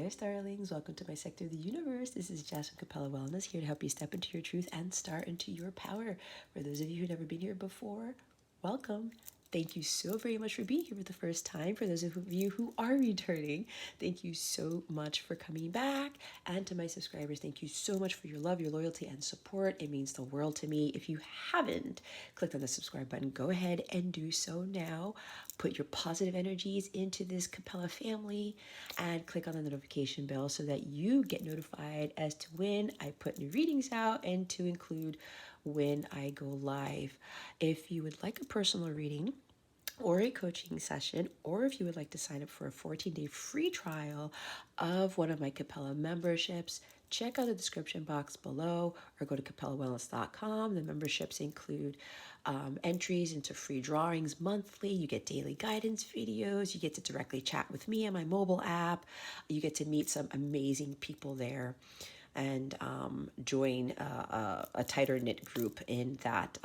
there, starlings. Welcome to my sector of the universe. This is Jess from Capella Wellness, here to help you step into your truth and start into your power. For those of you who've never been here before, welcome. Thank you so very much for being here for the first time. For those of you who are returning, thank you so much for coming back. And to my subscribers, thank you so much for your love, your loyalty, and support. It means the world to me. If you haven't clicked on the subscribe button, go ahead and do so now. Put your positive energies into this Capella family and click on the notification bell so that you get notified as to when I put new readings out and to include when I go live. If you would like a personal reading or a coaching session, or if you would like to sign up for a 14-day free trial of one of my Capella memberships, check out the description box below or go to capellawellness.com. The memberships include entries into free drawings monthly. You get daily guidance videos. You get to directly chat with me on my mobile app. You get to meet some amazing people there and join a tighter knit group in that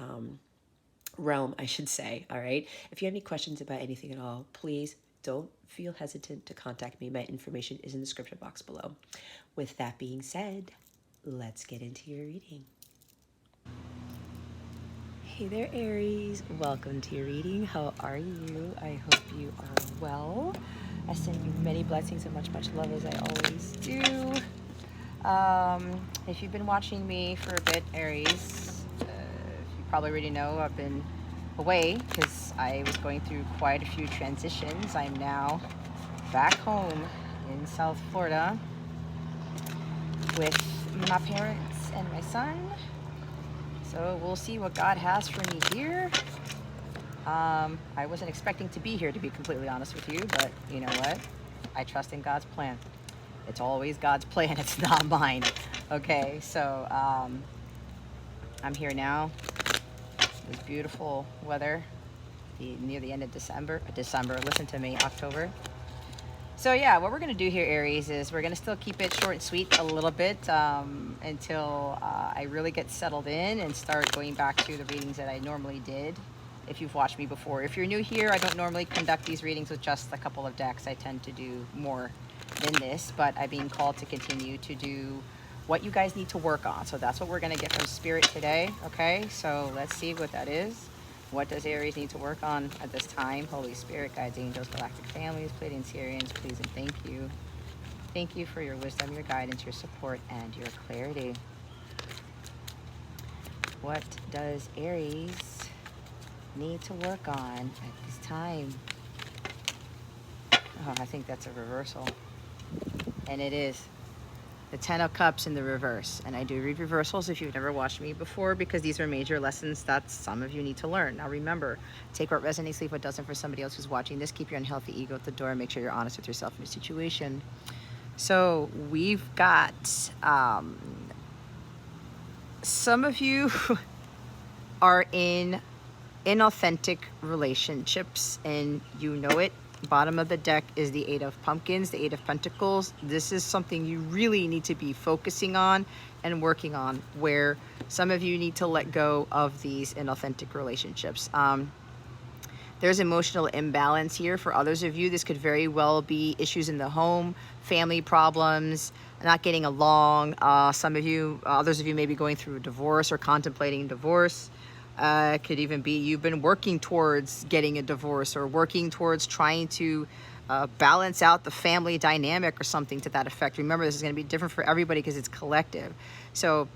realm, I should say. All right. If you have any questions about anything at all, please don't feel hesitant to contact me. My information is in the description box below. With that being said, let's get into your reading. Hey there, Aries. Welcome to your reading. How are you? I hope you are well. I send you many blessings and much, much love as I always do. If you've been watching me for a bit, Aries, you probably already know I've been away because I was going through quite a few transitions. I'm now back home in South Florida with my parents and my son. So we'll see what God has for me here. I wasn't expecting to be here, to be completely honest with you, but you know what? I trust in God's plan. It's always God's plan. It's not mine. Okay, so I'm here now. It's beautiful weather near the end of December. Listen to me, October. So yeah, what we're going to do here, Aries, is we're going to still keep it short and sweet a little bit until I really get settled in and start going back to the readings that I normally did. If you've watched me before. If you're new here, I don't normally conduct these readings with just a couple of decks. I tend to do more than this, but I'm being called to continue to do what you guys need to work on. So that's what we're going to get from Spirit today. Okay, so let's see what that is. What does Aries need to work on at this time? Holy Spirit, guides, angels, galactic families, Pleiadians, Sirians, please and thank you. Thank you for your wisdom, your guidance, your support, and your clarity. What does Aries need to work on at this time? Oh, I think that's a reversal. And it is. The 10 of Cups in the reverse. And I do read reversals if you've never watched me before, because these are major lessons that some of you need to learn. Now remember, take what resonates, leave what doesn't for somebody else who's watching this. Keep your unhealthy ego at the door and make sure you're honest with yourself in your situation. So we've got some of you are in inauthentic relationships and you know it. Bottom of the deck is the 8 of Pumpkins, the 8 of Pentacles. This is something you really need to be focusing on and working on, where some of you need to let go of these inauthentic relationships. There's emotional imbalance here. For others of you, this could very well be issues in the home, family problems, not getting along. Some of you, others of you may be going through a divorce or contemplating divorce. Could even be you've been working towards getting a divorce or working towards trying to balance out the family dynamic or something to that effect. Remember, this is going to be different for everybody because it's collective. So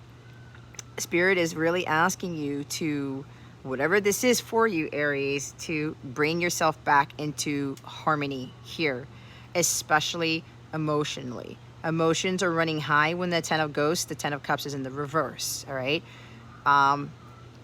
Spirit is really asking you to, whatever this is for you, Aries, to bring yourself back into harmony here, especially emotionally. Emotions are running high when the 10 of Ghosts, the 10 of Cups is in the reverse, all right?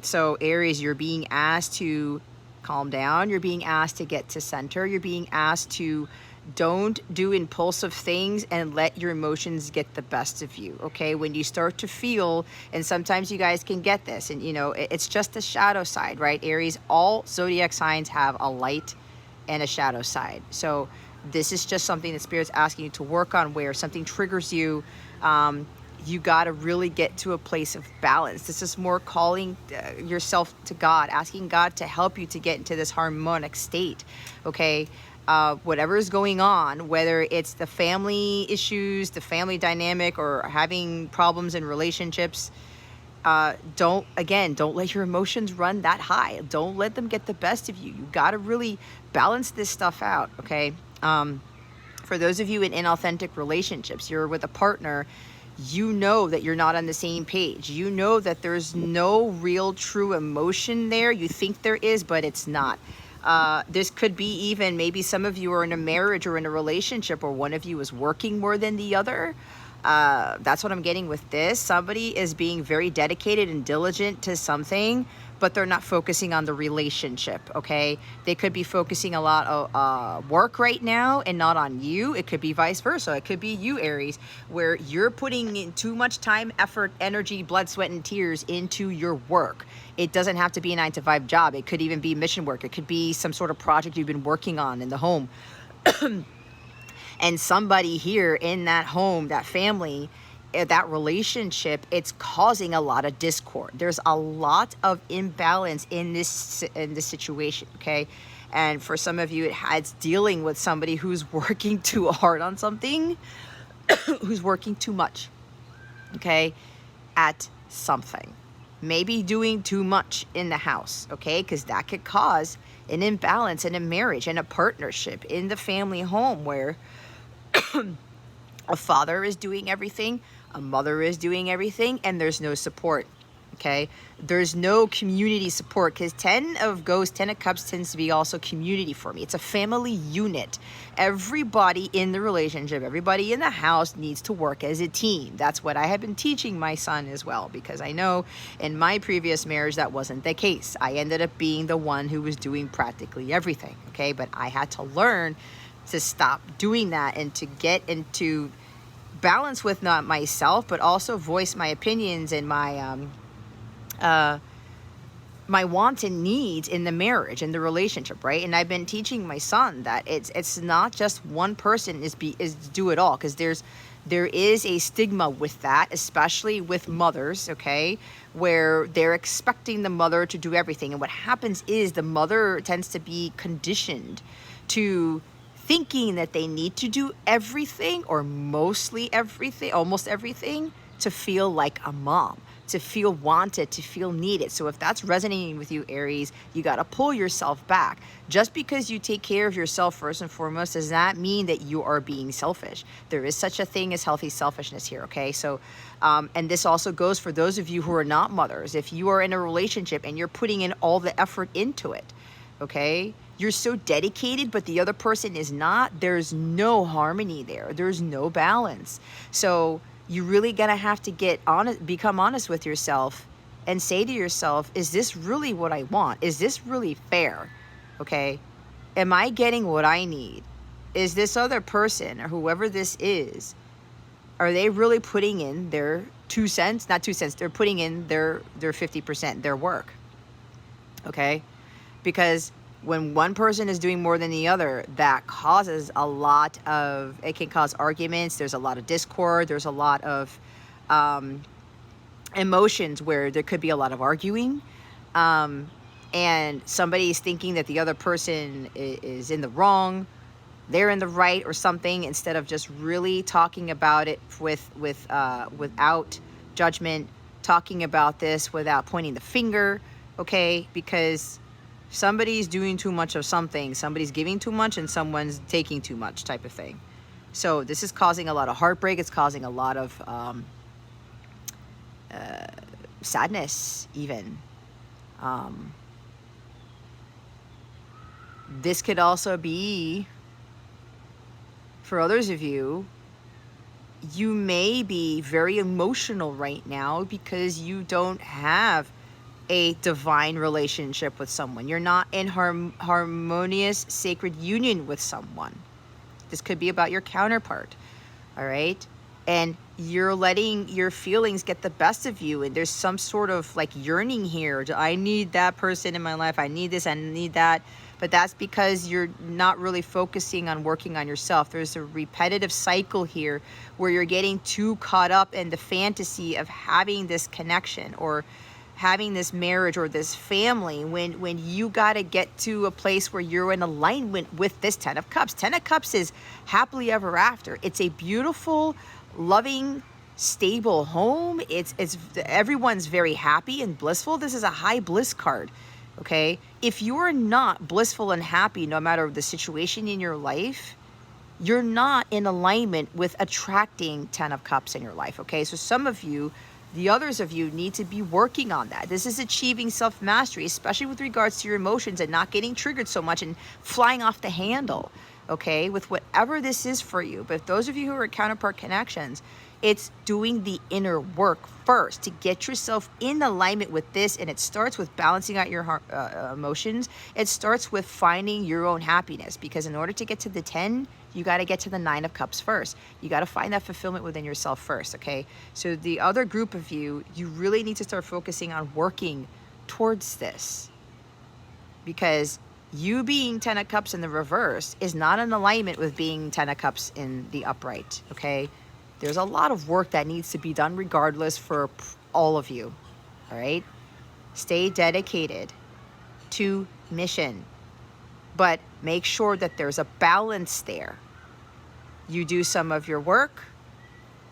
So Aries, you're being asked to calm down. You're being asked to get to center. You're being asked to don't do impulsive things and let your emotions get the best of you, okay? When you start to feel, and sometimes you guys can get this, and you know, it's just the shadow side, right? Aries, all zodiac signs have a light and a shadow side. So this is just something that Spirit's asking you to work on, where something triggers you. you got to really get to a place of balance. This is more calling yourself to God, asking God to help you to get into this harmonic state, okay? Whatever is going on, whether it's the family issues, the family dynamic, or having problems in relationships, don't let your emotions run that high. Don't let them get the best of you. You got to really balance this stuff out, okay? For those of you in inauthentic relationships, you're with a partner, you know that you're not on the same page. You know that there's no real true emotion there. You think there is, but it's not. This could be even maybe some of you are in a marriage or in a relationship where one of you is working more than the other. That's what I'm getting with this. Somebody is being very dedicated and diligent to something, but they're not focusing on the relationship, okay? They could be focusing a lot of work right now and not on you. It could be vice versa. It could be you, Aries, where you're putting in too much time, effort, energy, blood, sweat, and tears into your work. It doesn't have to be a 9-to-5 job. It could even be mission work. It could be some sort of project you've been working on in the home. And somebody here in that home, that family, that relationship, it's causing a lot of discord. There's a lot of imbalance in this situation, okay? And for some of you, it's dealing with somebody who's working too hard on something, who's working too much, okay, at something. Maybe doing too much in the house, okay? Because that could cause an imbalance in a marriage and a partnership in the family home where a father is doing everything, a mother is doing everything, and there's no support, okay? There's no community support, because 10 of Cups tends to be also community for me. It's a family unit. Everybody in the relationship, everybody in the house needs to work as a team. That's what I have been teaching my son as well, because I know in my previous marriage that wasn't the case. I ended up being the one who was doing practically everything, okay? But I had to learn to stop doing that and to get into balance with not myself, but also voice my opinions and my my wants and needs in the marriage, in the relationship, right? And I've been teaching my son that it's not just one person is do it all, because there is a stigma with that, especially with mothers, okay, where they're expecting the mother to do everything. And what happens is the mother tends to be conditioned to thinking that they need to do everything, or mostly everything, almost everything, to feel like a mom, to feel wanted, to feel needed. So if that's resonating with you, Aries, you got to pull yourself back. Just because you take care of yourself first and foremost does not mean that you are being selfish. There is such a thing as healthy selfishness here, okay? So, and this also goes for those of you who are not mothers. If you are in a relationship and you're putting in all the effort into it, okay, you're so dedicated, but the other person is not, there's no harmony there. There's no balance. So you really gonna have to get honest, become honest with yourself and say to yourself, is this really what I want? Is this really fair? Okay. Am I getting what I need? Is this other person or whoever this is, are they really putting in their 2 cents? Not 2 cents. They're putting in their 50%, their work. Okay. Because when one person is doing more than the other, that causes a lot of, it can cause arguments. There's a lot of discord. There's a lot of emotions where there could be a lot of arguing. And somebody is thinking that the other person is in the wrong, they're in the right or something, instead of just really talking about it without judgment, talking about this without pointing the finger, okay? Because somebody's doing too much of something, somebody's giving too much, and someone's taking too much, type of thing. So this is causing a lot of heartbreak. It's causing a lot of sadness even. This could also be, for others of you, you may be very emotional right now because you don't have a divine relationship with someone. You're not in harmonious, sacred union with someone. This could be about your counterpart, all right? And you're letting your feelings get the best of you, and there's some sort of like yearning here. I need that person in my life. I need this, I need that. but that's because you're not really focusing on working on yourself. There's a repetitive cycle here where you're getting too caught up in the fantasy of having this connection or having this marriage or this family when you got to get to a place where you're in alignment with this 10 of Cups. 10 of Cups is happily ever after. It's a beautiful, loving, stable home. It's everyone's very happy and blissful. This is a high bliss card. Okay, if you're not blissful and happy no matter the situation in your life, you're not in alignment with attracting 10 of Cups in your life. Okay, so some of you, the others of you, need to be working on that. This is achieving self-mastery, especially with regards to your emotions and not getting triggered so much and flying off the handle, okay, with whatever this is for you. But those of you who are counterpart connections, it's doing the inner work first to get yourself in alignment with this. And it starts with balancing out your emotions. It starts with finding your own happiness, because in order to get to the 10, you got to get to the 9 of Cups first. You got to find that fulfillment within yourself first, okay? So the other group of you, you really need to start focusing on working towards this, because you being 10 of Cups in the reverse is not in alignment with being 10 of Cups in the upright, okay? There's a lot of work that needs to be done regardless for all of you, all right? Stay dedicated to mission, but make sure that there's a balance there. You do some of your work,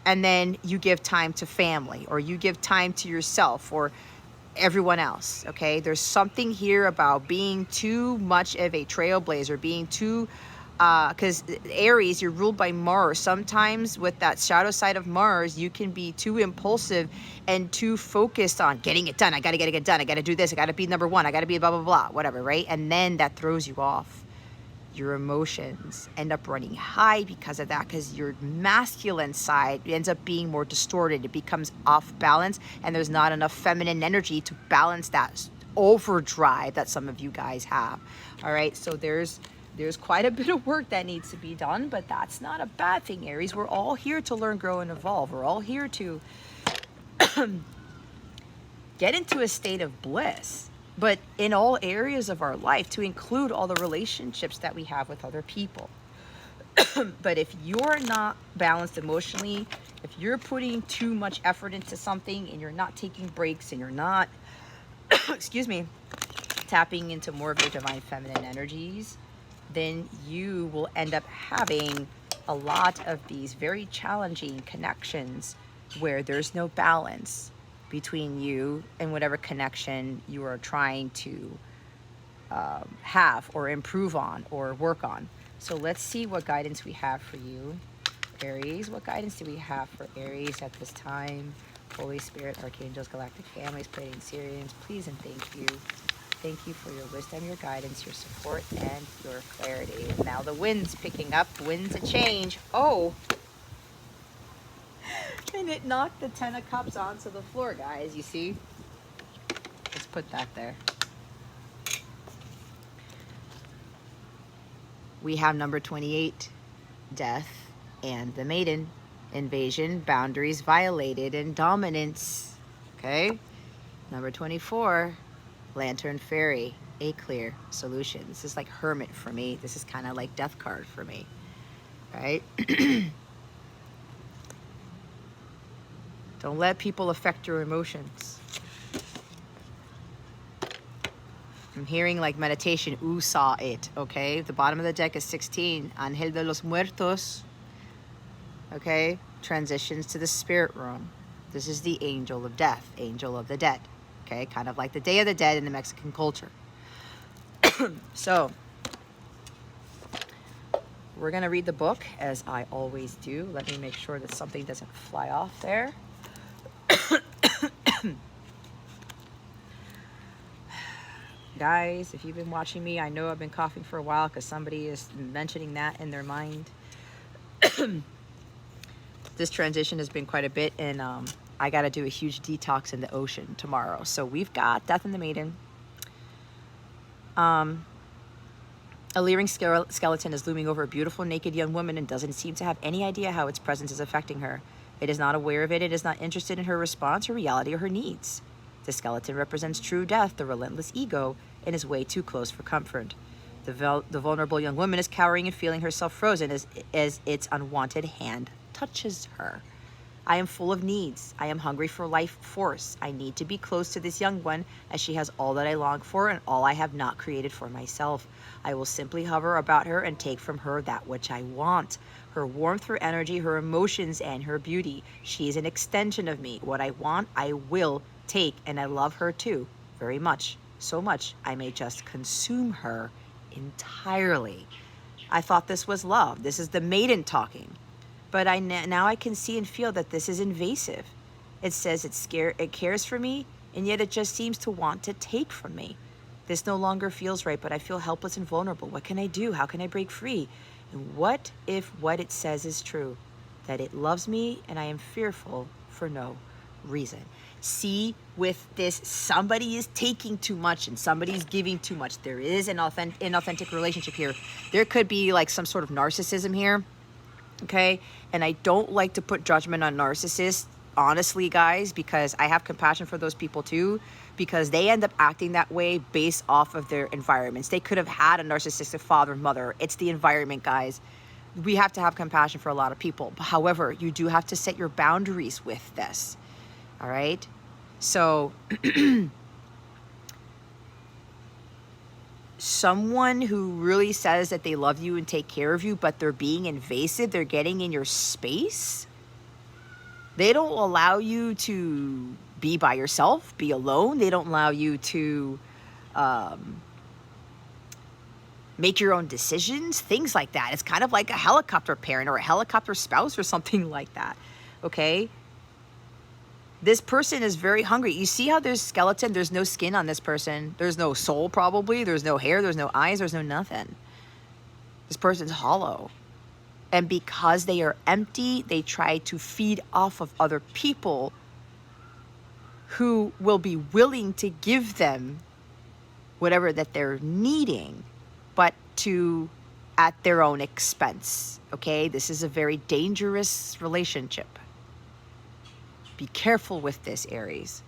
and then you give time to family, or you give time to yourself or everyone else, okay? There's something here about being too much of a trailblazer, being too because Aries, you're ruled by Mars. Sometimes with that shadow side of Mars, you can be too impulsive and too focused on getting it done. I got to get it done. I got to do this. I got to be number one. I got to be blah, blah, blah, whatever, right? And then that throws you off. Your emotions end up running high because of that, because your masculine side ends up being more distorted. It becomes off balance, and there's not enough feminine energy to balance that overdrive that some of you guys have. All right, so there's quite a bit of work that needs to be done, but that's not a bad thing, Aries. We're all here to learn, grow, and evolve. We're all here to get into a state of bliss, but in all areas of our life, to include all the relationships that we have with other people. But if you're not balanced emotionally, if you're putting too much effort into something and you're not taking breaks and you're not, excuse me, tapping into more of your divine feminine energies, then you will end up having a lot of these very challenging connections where there's no balance between you and whatever connection you are trying to have or improve on or work on. So let's see what guidance we have for you, Aries. What guidance do we have for Aries at this time? Holy Spirit, Archangels, Galactic Families, Pleiadian Sirians, please and thank you. Thank you for your wisdom, your guidance, your support, and your clarity. And now the wind's picking up. Winds of change. Oh! And it knocked the 10 of Cups onto the floor, guys. You see? Let's put that there. We have number 28, Death, and the Maiden. Invasion, boundaries violated, and dominance. Okay? Number 24, Lantern Fairy, a clear solution. This is like Hermit for me. This is kind of like Death card for me, right? Don't let people affect your emotions. I'm hearing like meditation. Ooh, saw it, okay? The bottom of the deck is 16. Ángel de los Muertos, okay? Transitions to the spirit realm. This is the angel of death, angel of the dead. Okay, kind of like the Day of the Dead in the Mexican culture. So, we're going to read the book, as I always do. Let me make sure that something doesn't fly off there. Guys, if you've been watching me, I know I've been coughing for a while because somebody is mentioning that in their mind. This transition has been quite a bit, and I got to do a huge detox in the ocean tomorrow. So we've got Death and the Maiden. A leering skeleton is looming over a beautiful naked young woman and doesn't seem to have any idea how its presence is affecting her. It is not aware of it. It is not interested in her response, her reality, or her needs. The skeleton represents true death, the relentless ego, and is way too close for comfort. The vulnerable young woman is cowering and feeling herself frozen as its unwanted hand touches her. I am full of needs. I am hungry for life force. I need to be close to this young one, as she has all that I long for and all I have not created for myself. I will simply hover about her and take from her that which I want. Her warmth, her energy, her emotions, and her beauty. She is an extension of me. What I want, I will take, and I love her too, very much. So much, I may just consume her entirely. I thought this was love. This is the maiden talking. But now I can see and feel that this is invasive. It says it cares for me, and yet it just seems to want to take from me. This no longer feels right, but I feel helpless and vulnerable. What can I do? How can I break free? And what if what it says is true? That it loves me and I am fearful for no reason. See, with this, somebody is taking too much and somebody's giving too much. There is an inauthentic relationship here. There could be like some sort of narcissism here. Okay, and I don't like to put judgment on narcissists, honestly, guys, because I have compassion for those people too, because they end up acting that way based off of their environments. They could have had a narcissistic father, mother. It's the environment, guys. We have to have compassion for a lot of people. However, you do have to set your boundaries with this. All right, so someone who really says that they love you and take care of you, but they're being invasive, they're getting in your space. They don't allow you to be by yourself, be alone. They don't allow you to make your own decisions, things like that. It's kind of like a helicopter parent or a helicopter spouse or something like that, okay? This person is very hungry. You see how there's skeleton? There's no skin on this person. There's no soul, probably. There's no hair. There's no eyes. There's no nothing. This person's hollow. And because they are empty, they try to feed off of other people who will be willing to give them whatever that they're needing, but at their own expense. Okay? This is a very dangerous relationship. Be careful with this, Aries.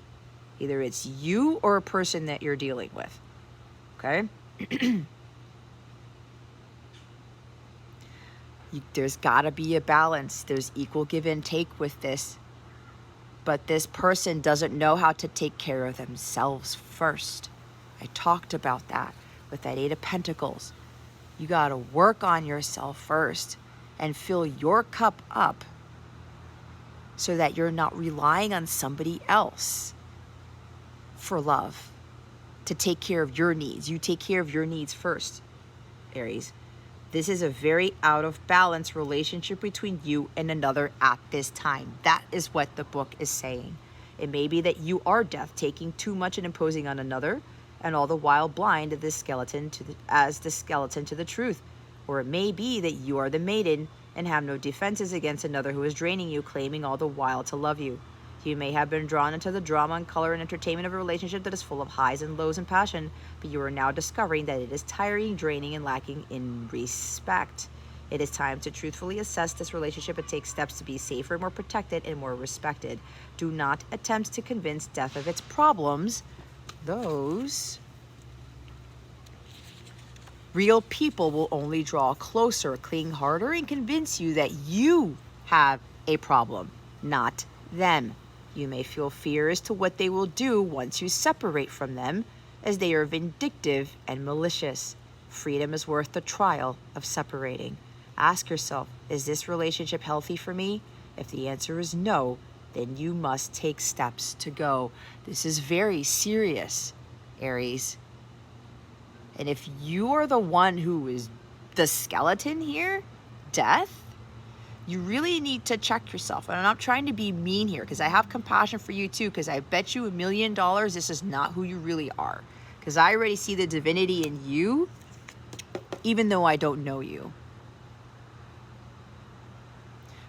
Either it's you or a person that you're dealing with. Okay? There's got to be a balance. There's equal give and take with this. But this person doesn't know how to take care of themselves first. I talked about that with that 8 of Pentacles. You got to work on yourself first and fill your cup up, so that you're not relying on somebody else for love, to take care of your needs. You take care of your needs first, Aries. This is a very out of balance relationship between you and another at this time. That is what the book is saying. It may be that you are death, taking too much and imposing on another, and all the while blind as the skeleton to the truth. Or it may be that you are the maiden and have no defenses against another who is draining you, claiming all the while to love you. You may have been drawn into the drama and color and entertainment of a relationship that is full of highs and lows and passion, but you are now discovering that it is tiring, draining, and lacking in respect. It is time to truthfully assess this relationship and take steps to be safer, more protected, and more respected. Do not attempt to convince death of its problems. Those real people will only draw closer, cling harder, and convince you that you have a problem, not them. You may feel fear as to what they will do once you separate from them, as they are vindictive and malicious. Freedom is worth the trial of separating. Ask yourself, is this relationship healthy for me? If the answer is no, then you must take steps to go. This is very serious, Aries. And if you are the one who is the skeleton here, death, you really need to check yourself. And I'm not trying to be mean here, because I have compassion for you too, because I bet you $1 million this is not who you really are. Because I already see the divinity in you, even though I don't know you.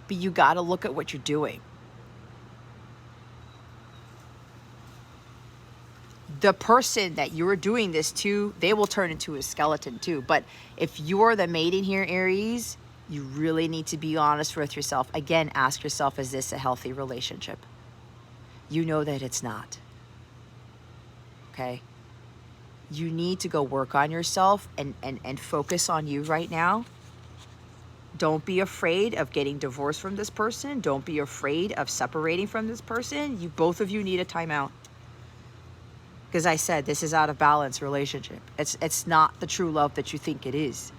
But you got to look at what you're doing. The person that you're doing this to, they will turn into a skeleton too. But if you're the maiden here, Aries, you really need to be honest with yourself. Again, ask yourself, is this a healthy relationship? You know that it's not. Okay? you need to go work on yourself and focus on you right now. Don't be afraid of getting divorced from this person. Don't be afraid of separating from this person. Both of you need a timeout. Because I said, this is out of balance relationship. It's not the true love that you think it is.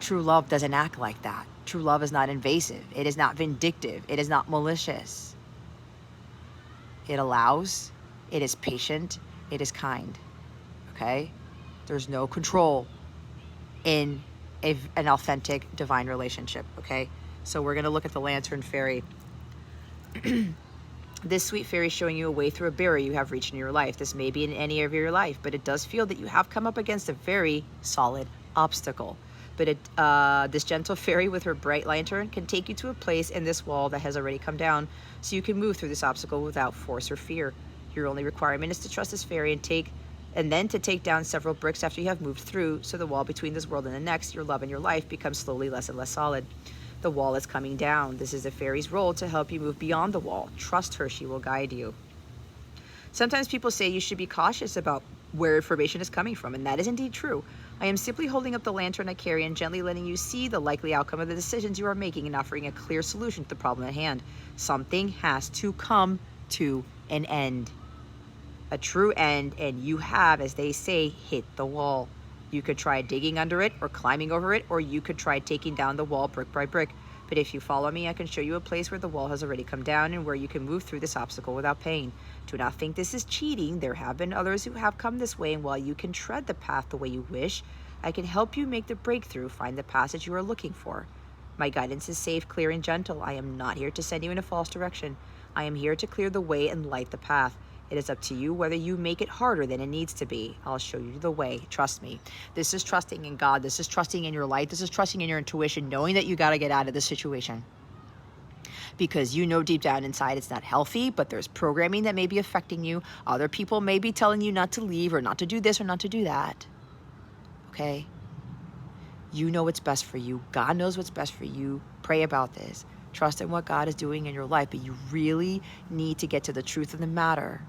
True love doesn't act like that. True love is not invasive. It is not vindictive. It is not malicious. It allows. It is patient. It is kind. Okay? There's no control in an authentic divine relationship. Okay? So we're going to look at the Lantern Fairy. This sweet fairy is showing you a way through a barrier you have reached in your life. This may be in any area of your life, but it does feel that you have come up against a very solid obstacle. But this gentle fairy with her bright lantern can take you to a place in this wall that has already come down, so you can move through this obstacle without force or fear. Your only requirement is to trust this fairy and then to take down several bricks after you have moved through, so the wall between this world and the next, your love and your life, becomes slowly less and less solid. The wall is coming down. This is the fairy's role to help you move beyond the wall. Trust her, she will guide you. Sometimes people say you should be cautious about where information is coming from, and that is indeed true. I am simply holding up the lantern I carry and gently letting you see the likely outcome of the decisions you are making and offering a clear solution to the problem at hand. Something has to come to an end. A true end, and you have, as they say, hit the wall. You could try digging under it or climbing over it, or you could try taking down the wall brick by brick. But if you follow me, I can show you a place where the wall has already come down and where you can move through this obstacle without pain. Do not think this is cheating. There have been others who have come this way, and while you can tread the path the way you wish, I can help you make the breakthrough, find the passage you are looking for. My guidance is safe, clear, and gentle. I am not here to send you in a false direction. I am here to clear the way and light the path. It is up to you whether you make it harder than it needs to be. I'll show you the way. Trust me. This is trusting in God. This is trusting in your light. This is trusting in your intuition, knowing that you got to get out of this situation. Because you know deep down inside it's not healthy, but there's programming that may be affecting you. Other people may be telling you not to leave or not to do this or not to do that. Okay? You know what's best for you. God knows what's best for you. Pray about this. Trust in what God is doing in your life, but you really need to get to the truth of the matter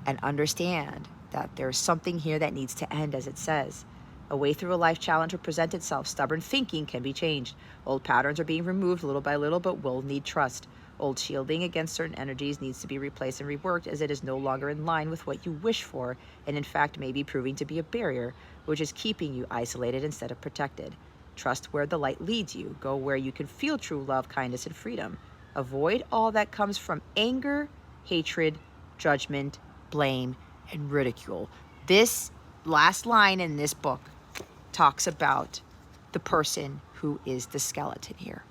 and understand that there's something here that needs to end, as it says. A way through a life challenge will present itself. Stubborn thinking can be changed. Old patterns are being removed little by little, but will need trust. Old shielding against certain energies needs to be replaced and reworked, as it is no longer in line with what you wish for, and in fact may be proving to be a barrier, which is keeping you isolated instead of protected. Trust where the light leads you. Go where you can feel true love, kindness, and freedom. Avoid all that comes from anger, hatred, judgment, blame, and ridicule. This last line in this book talks about the person who is the skeleton here.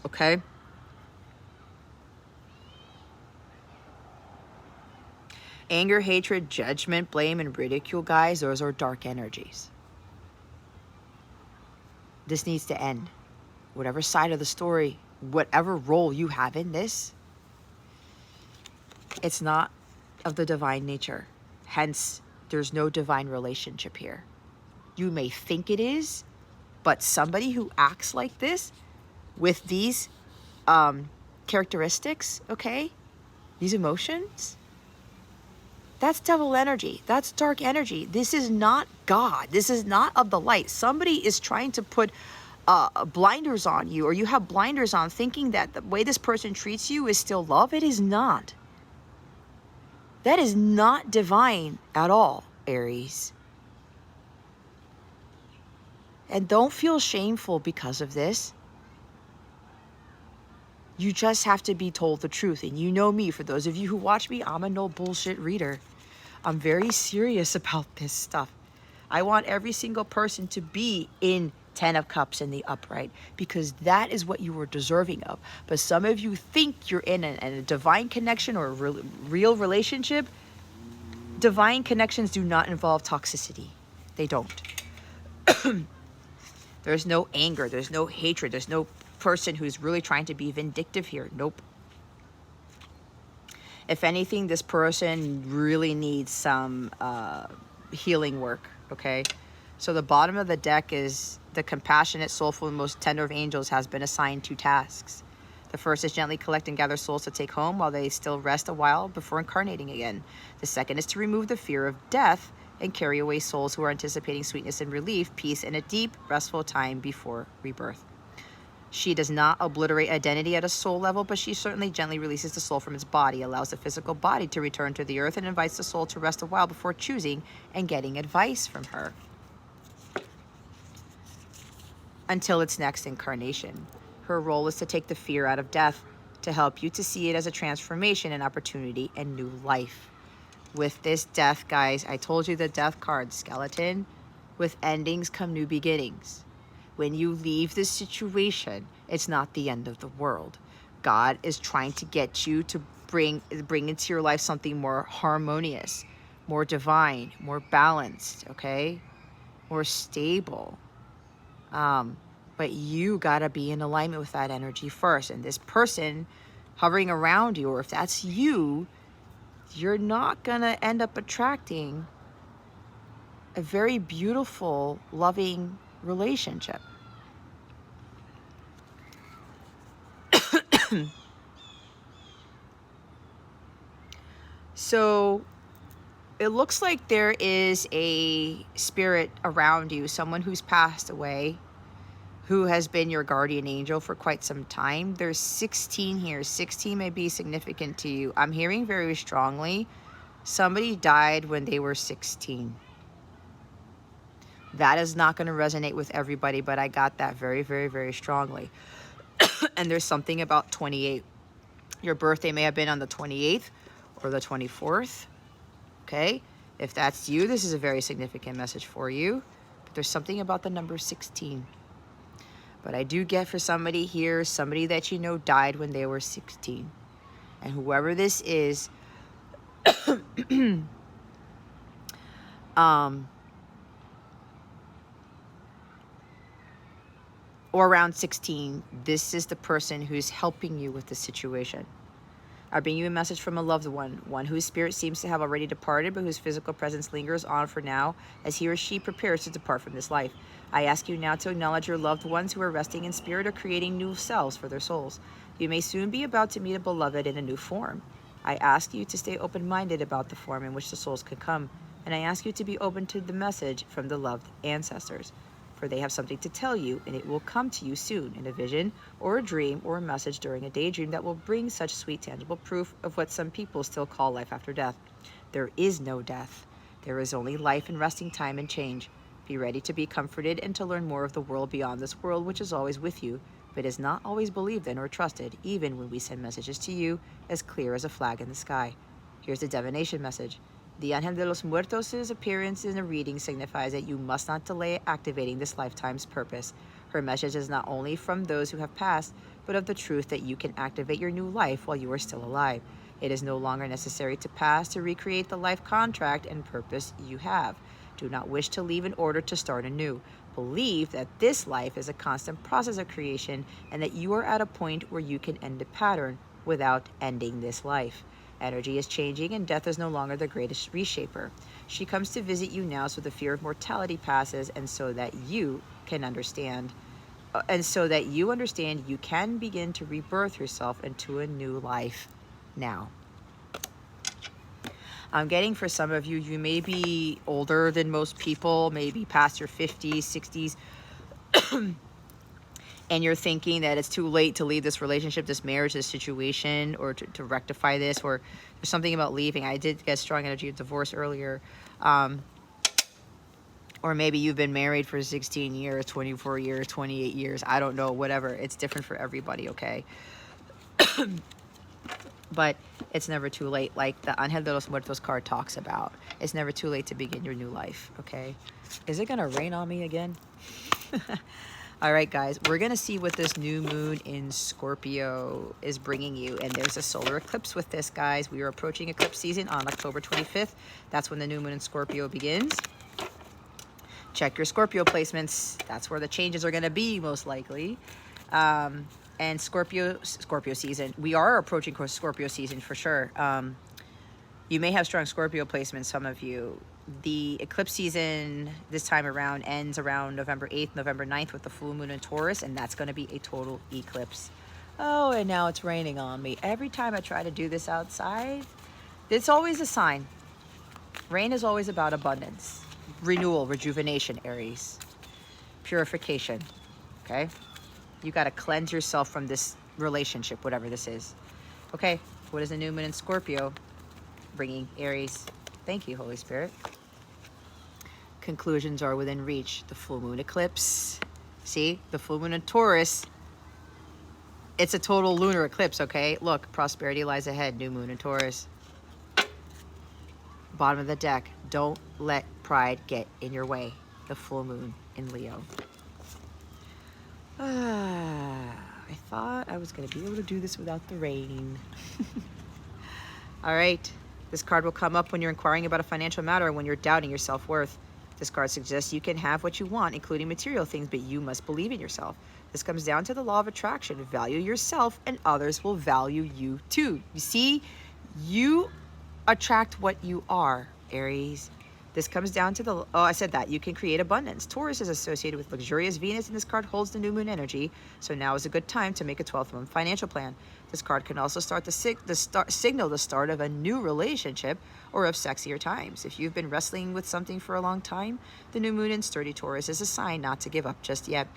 Okay? Anger, hatred, judgment, blame, and ridicule, guys, those are dark energies. This needs to end. Whatever side of the story, whatever role you have in this, it's not of the divine nature. Hence, there's no divine relationship here. You may think it is, but somebody who acts like this with these characteristics, okay, these emotions, that's devil energy. That's dark energy. This is not God. This is not of the light. Somebody is trying to put blinders on you, or you have blinders on, thinking that the way this person treats you is still love. It is not. That is not divine at all, Aries. And don't feel shameful because of this. You just have to be told the truth. And you know me, for those of you who watch me, I'm a no bullshit reader. I'm very serious about this stuff. I want every single person to be in 10 of Cups in the upright, because that is what you are deserving of. But some of you think you're in a divine connection or a real relationship. Divine connections do not involve toxicity. They don't. There's no anger. There's no hatred. There's no person who's really trying to be vindictive here. Nope. If anything, this person really needs some healing work, okay? So the bottom of the deck is the compassionate, soulful, and most tender of angels has been assigned 2 tasks. The first is gently collect and gather souls to take home while they still rest a while before incarnating again. The second is to remove the fear of death and carry away souls who are anticipating sweetness and relief, peace, and a deep, restful time before rebirth. She does not obliterate identity at a soul level, but she certainly gently releases the soul from its body, allows the physical body to return to the earth, and invites the soul to rest a while before choosing and getting advice from her until its next incarnation. Her role is to take the fear out of death, to help you to see it as a transformation, an opportunity, and new life. With this death, guys, I told you the death card, skeleton. With endings come new beginnings. When you leave this situation, it's not the end of the world. God is trying to get you to bring into your life something more harmonious, more divine, more balanced, okay? More stable. But you gotta be in alignment with that energy first. And this person hovering around you, or if that's you, you're not gonna end up attracting a very beautiful, loving relationship. So it looks like there is a spirit around you, someone who's passed away, who has been your guardian angel for quite some time. There's 16 here. 16 may be significant to you. I'm hearing very strongly somebody died when they were 16. That is not going to resonate with everybody, but I got that very, very, very strongly. And there's something about 28. Your birthday may have been on the 28th or the 24th. Okay? If that's you, this is a very significant message for you. But there's something about the number 16. But I do get for somebody here, somebody that you know died when they were 16. And whoever this is, or around 16, this is the person who's helping you with the situation. I bring you a message from a loved one whose spirit seems to have already departed, but whose physical presence lingers on for now as he or she prepares to depart from this life. I ask you now to acknowledge your loved ones who are resting in spirit or creating new selves for their souls. You may soon be about to meet a beloved in a new form. I ask you to stay open-minded about the form in which the souls could come, and I ask you to be open to the message from the loved ancestors, for they have something to tell you, and it will come to you soon in a vision or a dream or a message during a daydream that will bring such sweet, tangible proof of what some people still call life after death. There is no death. There is only life and resting time and change. Be ready to be comforted and to learn more of the world beyond this world, which is always with you, but is not always believed in or trusted, even when we send messages to you as clear as a flag in the sky. Here's the divination message. The Ángel de los Muertos' appearance in a reading signifies that you must not delay activating this lifetime's purpose. Her message is not only from those who have passed, but of the truth that you can activate your new life while you are still alive. It is no longer necessary to pass to recreate the life contract and purpose you have. Do not wish to leave in order to start anew. Believe that this life is a constant process of creation and that you are at a point where you can end a pattern without ending this life. Energy is changing and death is no longer the greatest reshaper. She comes to visit you now so the fear of mortality passes, and so that you can understand, you can begin to rebirth yourself into a new life now. I'm getting for some of you, you may be older than most people, maybe past your 50s, 60s, and you're thinking that it's too late to leave this relationship, this marriage, this situation, or to rectify this, or there's something about leaving. I did get strong energy of divorce earlier. Or maybe you've been married for 16 years, 24 years, 28 years. I don't know, whatever. It's different for everybody, okay? But it's never too late, like the Ángel de los Muertos card talks about. It's never too late to begin your new life, okay? Is it going to rain on me again? All right, guys, we're going to see what this new moon in Scorpio is bringing you. And there's a solar eclipse with this, guys. We are approaching eclipse season on October 25th. That's when the new moon in Scorpio begins. Check your Scorpio placements. That's where the changes are going to be, most likely. And Scorpio season. We are approaching Scorpio season for sure. You may have strong Scorpio placements, some of you. The eclipse season this time around ends around November 8th, November 9th with the full moon in Taurus, and that's going to be a total eclipse. Oh, and now it's raining on me. Every time I try to do this outside, it's always a sign. Rain is always about abundance, renewal, rejuvenation, Aries, purification, okay? You got to cleanse yourself from this relationship, whatever this is. Okay, what is the new moon in Scorpio bringing, Aries? Thank you, Holy Spirit. Conclusions are within reach. The full moon eclipse. See, the full moon in Taurus, it's a total lunar eclipse, okay? Look, prosperity lies ahead, new moon in Taurus. Bottom of the deck, don't let pride get in your way. The full moon in Leo. I thought I was going to be able to do this without the rain. All right. This card will come up when you're inquiring about a financial matter or when you're doubting your self-worth. This card suggests you can have what you want, including material things, but you must believe in yourself. This comes down to the law of attraction. Value yourself and others will value you too. You see, you attract what you are, Aries. This comes down to the, oh, I said that. You can create abundance. Taurus is associated with luxurious Venus, and this card holds the new moon energy. So now is a good time to make a 12th month financial plan. This card can also start signal the start of a new relationship or of sexier times. If you've been wrestling with something for a long time, the new moon in sturdy Taurus is a sign not to give up just yet.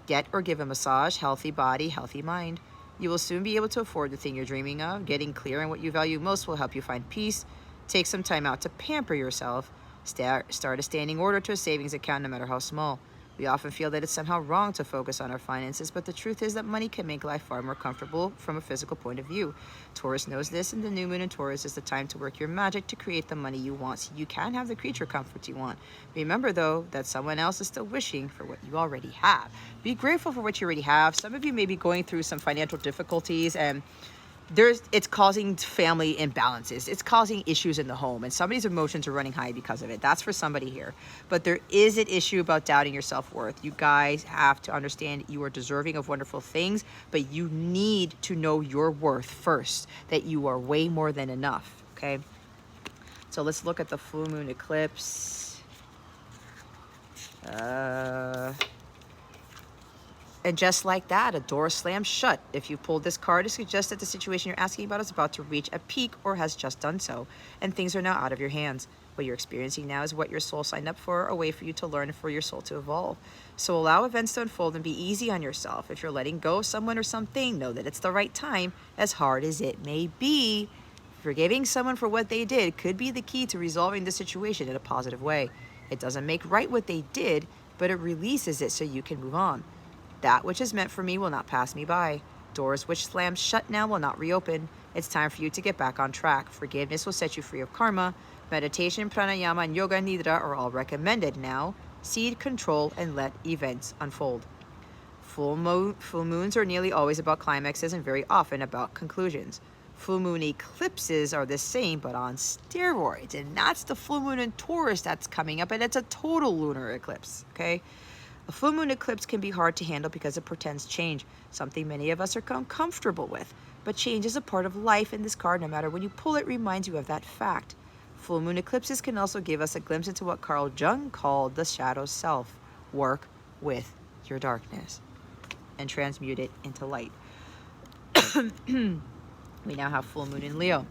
Get or give a massage, healthy body, healthy mind. You will soon be able to afford the thing you're dreaming of. Getting clear on what you value most will help you find peace. Take some time out to pamper yourself. Start a standing order to a savings account, no matter how small. We often feel that it's somehow wrong to focus on our finances, but the truth is that money can make life far more comfortable from a physical point of view. Taurus knows this, and the new moon in Taurus is the time to work your magic to create the money you want so you can have the creature comforts you want. Remember, though, that someone else is still wishing for what you already have. Be grateful for what you already have. Some of you may be going through some financial difficulties, and it's causing family imbalances. It's causing issues in the home, and somebody's emotions are running high because of it. That's for somebody here. But there is an issue about doubting your self-worth. You guys have to understand you are deserving of wonderful things, but you need to know your worth first, that you are way more than enough, okay? So let's look at the full moon eclipse. And just like that, a door slams shut. If you pulled this card, it suggests that the situation you're asking about is about to reach a peak or has just done so, and things are now out of your hands. What you're experiencing now is what your soul signed up for, a way for you to learn and for your soul to evolve. So allow events to unfold and be easy on yourself. If you're letting go of someone or something, know that it's the right time, as hard as it may be. Forgiving someone for what they did could be the key to resolving the situation in a positive way. It doesn't make right what they did, but it releases it so you can move on. That which is meant for me will not pass me by. Doors which slam shut now will not reopen. It's time for you to get back on track. Forgiveness will set you free of karma. Meditation, pranayama, and yoga nidra are all recommended now. Seed control and let events unfold. Full moons are nearly always about climaxes and very often about conclusions. Full moon eclipses are the same but on steroids, and that's the full moon in Taurus that's coming up, and it's a total lunar eclipse, okay? A full moon eclipse can be hard to handle because it portends change, something many of us are uncomfortable with. But change is a part of life, and this card, no matter when you pull it, reminds you of that fact. Full moon eclipses can also give us a glimpse into what Carl Jung called the shadow self. Work with your darkness and transmute it into light. We now have full moon in Leo.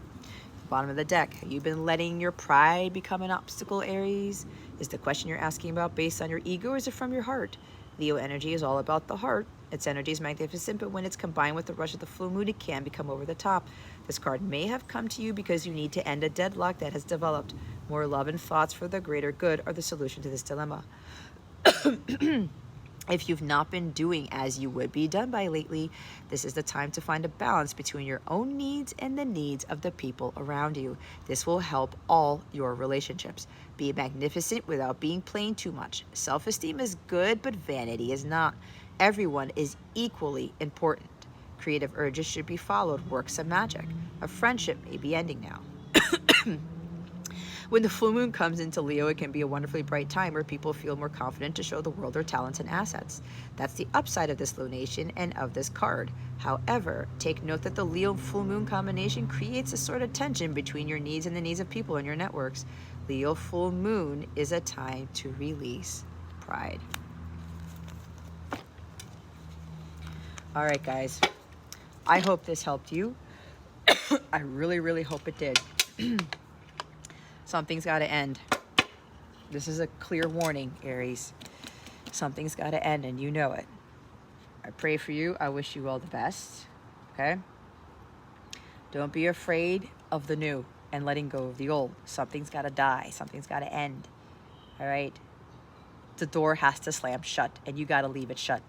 Bottom of the deck. Have you been letting your pride become an obstacle, Aries? Is the question you're asking about based on your ego, or is it from your heart? Leo energy is all about the heart. Its energy is magnificent, but when it's combined with the rush of the full moon, it can become over the top. This card may have come to you because you need to end a deadlock that has developed. More love and thoughts for the greater good are the solution to this dilemma. If you've not been doing as you would be done by lately, this is the time to find a balance between your own needs and the needs of the people around you. This will help all your relationships. Be magnificent without being plain too much. Self-esteem is good, but vanity is not. Everyone is equally important. Creative urges should be followed. Works of magic. A friendship may be ending now. When the full moon comes into Leo, it can be a wonderfully bright time where people feel more confident to show the world their talents and assets. That's the upside of this lunation and of this card. However, take note that the Leo full moon combination creates a sort of tension between your needs and the needs of people in your networks. Leo full moon is a time to release pride. All right, guys. I hope this helped you. I really, really hope it did. Something's got to end. This is a clear warning, Aries. Something's got to end, and you know it. I pray for you. I wish you all the best. Okay? Don't be afraid of the new and letting go of the old. Something's got to die. Something's got to end. All right? The door has to slam shut, and you got to leave it shut.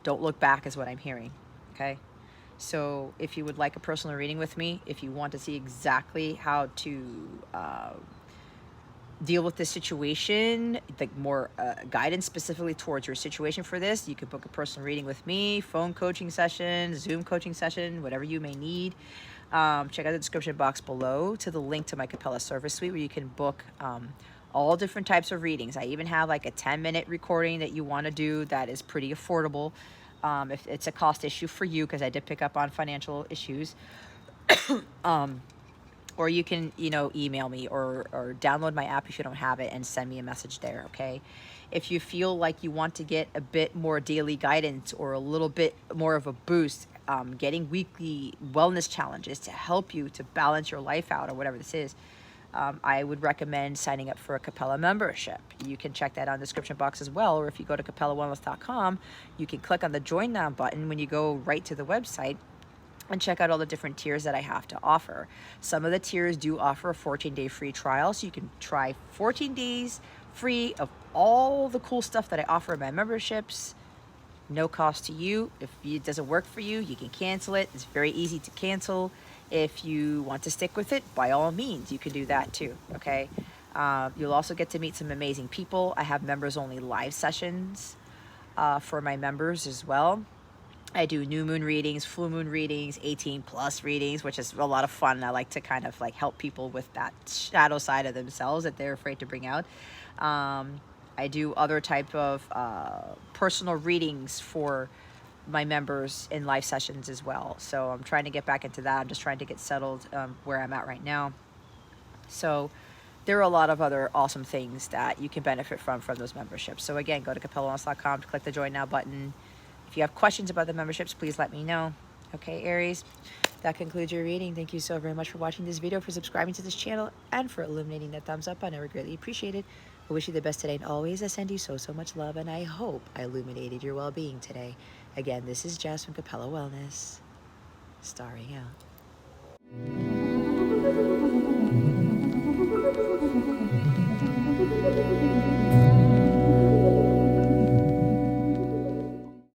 Don't look back is what I'm hearing. Okay? So if you would like a personal reading with me, if you want to see exactly how to deal with this situation, like more guidance specifically towards your situation for this, you could book a personal reading with me, phone coaching session, Zoom coaching session, whatever you may need. Check out the description box below to the link to my Capella service suite where you can book all different types of readings. I even have like a 10-minute recording that you want to do that is pretty affordable. If it's a cost issue for you, because I did pick up on financial issues. Or you can, email me or download my app if you don't have it and send me a message there, okay? If you feel like you want to get a bit more daily guidance or a little bit more of a boost, getting weekly wellness challenges to help you to balance your life out or whatever this is, I would recommend signing up for a Capella membership. You can check that on the description box as well, or if you go to capellawellness.com, you can click on the Join Now button when you go right to the website and check out all the different tiers that I have to offer. Some of the tiers do offer a 14-day free trial, so you can try 14 days free of all the cool stuff that I offer in my memberships. No cost to you. If it doesn't work for you, you can cancel it. It's very easy to cancel. If you want to stick with it, by all means, you can do that too, okay? You'll also get to meet some amazing people. I have members-only live sessions for my members as well. I do new moon readings, full moon readings, 18 plus readings, which is a lot of fun. I like to kind of like help people with that shadow side of themselves that they're afraid to bring out. I do other type of personal readings for my members in live sessions as well. So I'm trying to get back into that. I'm just trying to get settled where I'm at right now. So there are a lot of other awesome things that you can benefit from those memberships. So again, go to capellawellness.com to click the Join Now button. If you have questions about the memberships, please let me know. Okay, Aries, that concludes your reading. Thank you so very much for watching this video, for subscribing to this channel, and for illuminating that thumbs up. I would greatly appreciate it. I wish you the best today and always. I send you so much love, and I hope I illuminated your well-being today. Again, this is Jess from Capella Wellness, starring out.